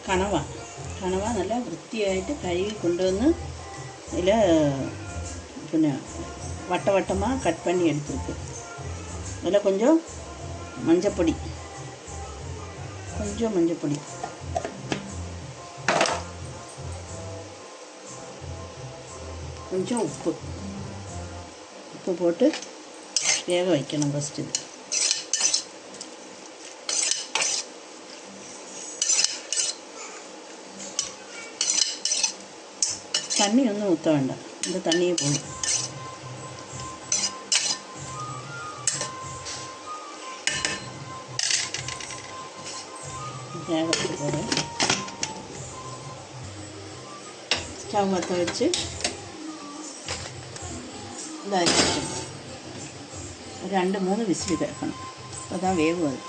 കണവ നല്ല വൃത്തിയായിട്ട് കഴുകി കൊണ്ടുവന്ന് ഇതിൽ പിന്നെ வட்டமாக கட் பண்ணி எடுத்துருக்கு. அதில் கொஞ்சம் மஞ்சப்பொடி, கொஞ்சம் உப்பு போட்டு வேக வைக்கணும். ஃபஸ்ட்டு இது தண்ணி ஒன்றும் ஊற்ற வேண்டாம், இந்த தண்ணியே போதும். வேக வச்சு போகிறேன். ஸ்டவ் மற்ற வச்சு இந்த ஒரு 2-3 விசில் கேட்கணும், அப்போ தான் வேகும் அது.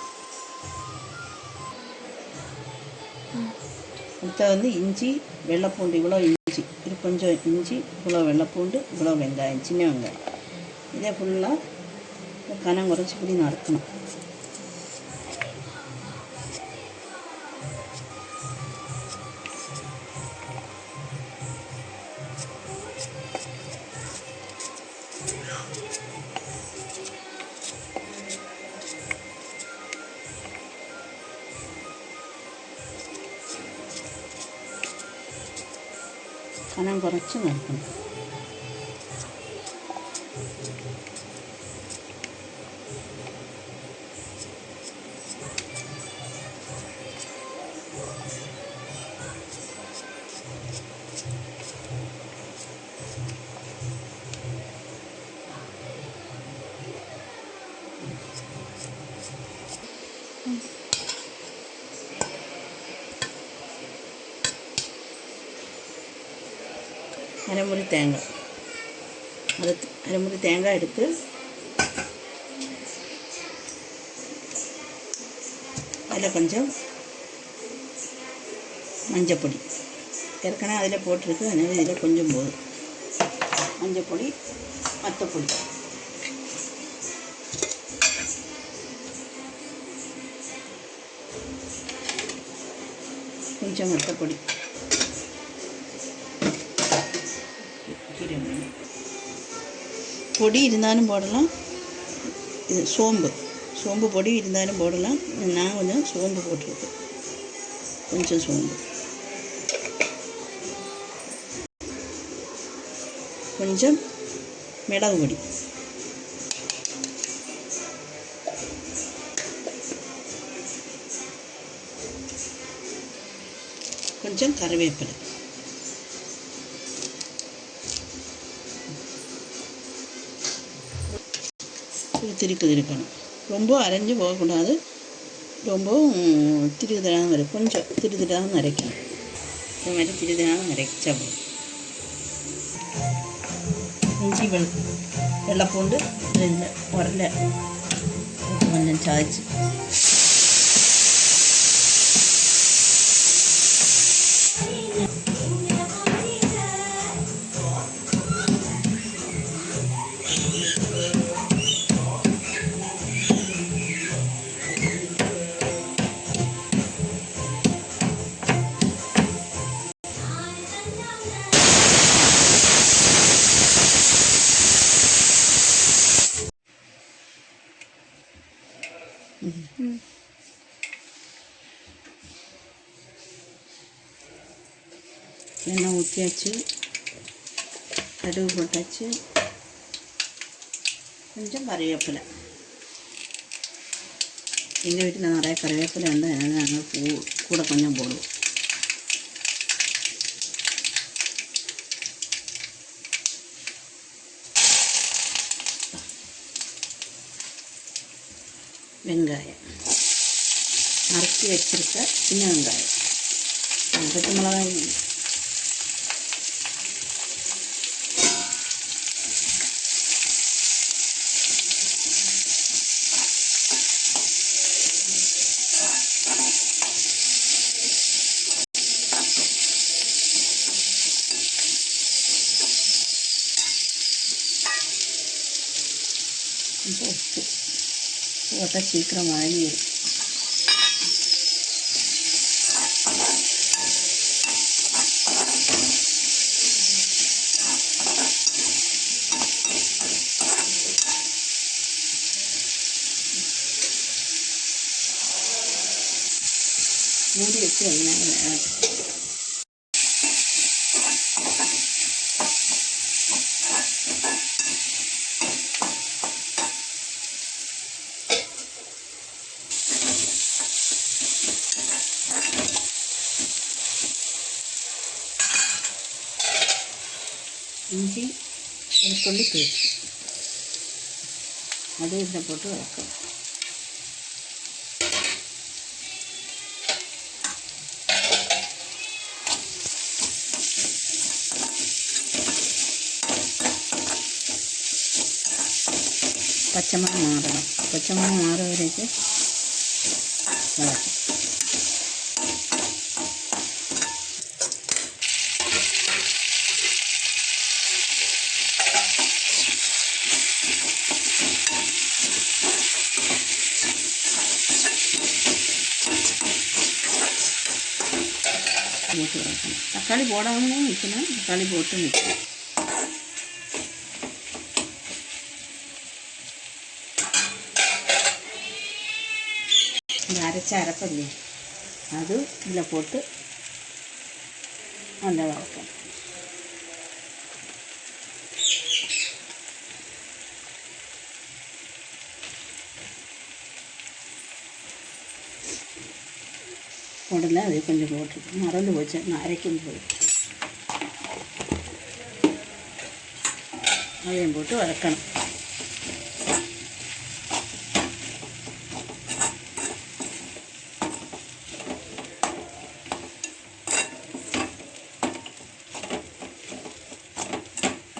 அடுத்த வந்து இஞ்சி வெள்ளைப்பூண்டு, இவ்வளோ இஞ்சி, இது கொஞ்சம் இஞ்சி, இவ்வளோ வெள்ளைப்பூண்டு, இவ்வளோ வெங்காயம், சின்ன வெங்காயம், இதே ஃபுல்லாக கனம் குறைச்சி இப்படி நறுக்கணும். கனம் குறைச்சி நறுக்கணும். அரைமுറി தேங்காய், அரைமுറി தேங்காய் எடுத்து அதில் கொஞ்சம் மஞ்சப்பொடி, ஏற்கனவே அதில் போட்டிருக்கு, அதனால் இதில் கொஞ்சம் போதும். மஞ்சப்பொடி, வத்தப்பொடி, கொஞ்சம் வத்தப்பொடி, பொடி இருந்தாலும் போடலாம். இது சோம்பு பொடி இருந்தாலும் போடலாம். நான் கொஞ்சம் சோம்பு போட்டிருக்கேன், கொஞ்சம் சோம்பு, கொஞ்சம் மிளகு பொடி, கொஞ்சம் கறிவேப்பிலை, திருக்கணும். ரொம்ப அரைஞ்சி போகக்கூடாது, ரொம்பவும் திருதலாக வரும், கொஞ்சம் திருதலாக அரைக்கணும். இந்த மாதிரி திருதலாக அரைச்சா போதும். இஞ்சி வெள்ளைப்பூண்டு இந்த உரலை கொஞ்சம் சாய்ச்சி எண்ணெய் ஊற்றியாச்சு, கடுகு போட்டாச்சு, கொஞ்சம் கறிவேப்பிலை. எங்கள் வீட்டில் நிறைய கறிவேப்பிலை வந்து அதனால் நாங்கள் கூட கொஞ்சம் போடுவோம். வெங்காயம், நறுக்கி வச்சிருக்க சின்ன வெங்காயம், பச்சை மிளகாய், கொஞ்சம் உப்பு போட்டால் சீக்கிரம் வதங்கிடும். மூடி வச்சு வெங்காயம் வேகட்டும். இஞ்சி வெளுத்துள்ளி பேஸ்ட் அது இதில் போட்டு வதக்கணும். பச்சைமாக மாறணும். பச்சைமாக மாற வரைக்கும் வதக்கணும். போட்டு வதக்கணும். தக்காளி போடாமலும் வைக்கணும், தக்காளி போட்டு வைக்கணும். இந்த அரைச்ச அரைப்பல்லி அது இதில் போட்டு நல்லா வதக்கணும். உடனே அது கொஞ்சம் போட்டுருக்கு, மறந்து போச்சு நான் அரைக்கும் போது. அதையும் போட்டு வதக்கணும்.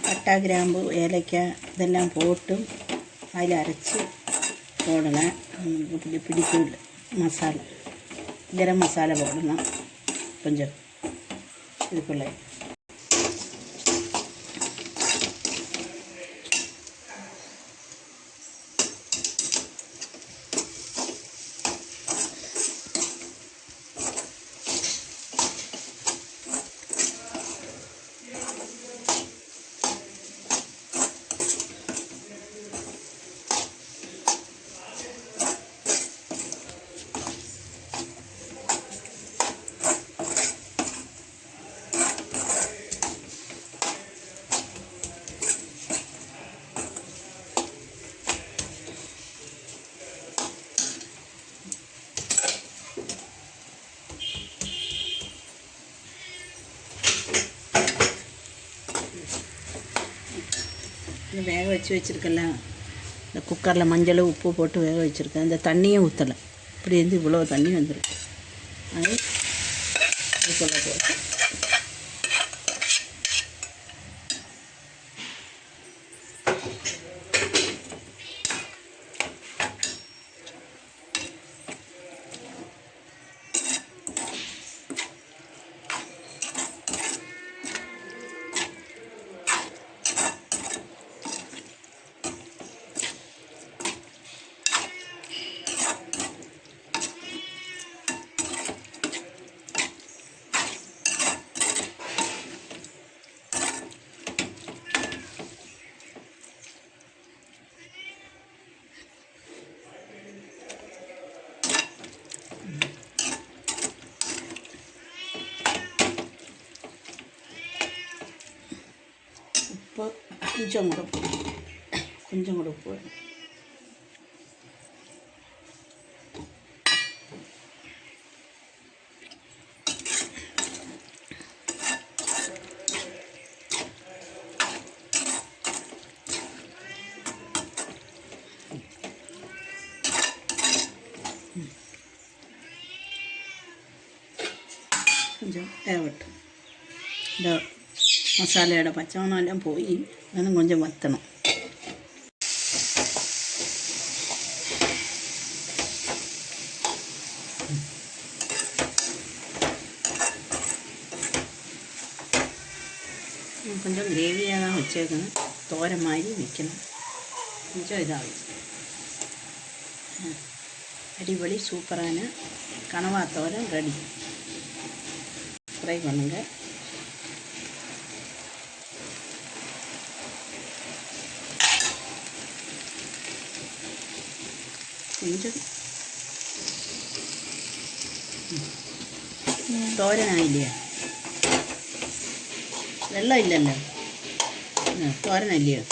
பட்டை கிராம்பு ஏலக்காய் இதெல்லாம் போட்டு அதில் அரைச்சி போடலாம். இப்படி பிடிக்கும் மசாலா, கரம் மசாலா போடலாம் கொஞ்சம் இதுக்குள்ளே. வேக வச்சுருக்கல இந்த குக்கரில் மஞ்சள் உப்பு போட்டு வேக வச்சுருக்கேன். இந்த தண்ணியும் ஊற்றலை, இப்படி இருந்து இவ்வளோ தண்ணி வந்துருக்கு. அது இதுக்குள்ளே போட்டு உப்பு கொஞ்சம் கூட உப்பு கொஞ்சம் தேவட்டும். இந்த மசாலையோட பச்சை மணம் போய் இன்னும் கொஞ்சம் வற்றணும். கொஞ்சம் கிரேவியாக தான் வச்சுருக்கணும், தோரை மாதிரி வைக்கணும். கொஞ்சம் இதாகும். அடிப்படி சூப்பரான கனவா தோரை ரெடி. ட்ரை பண்ணுங்கள். கொஞ்சம் തോരനായില്ലേ? വെള്ളം ഇല്ലല്ലോ, തോരനല്ലയോ?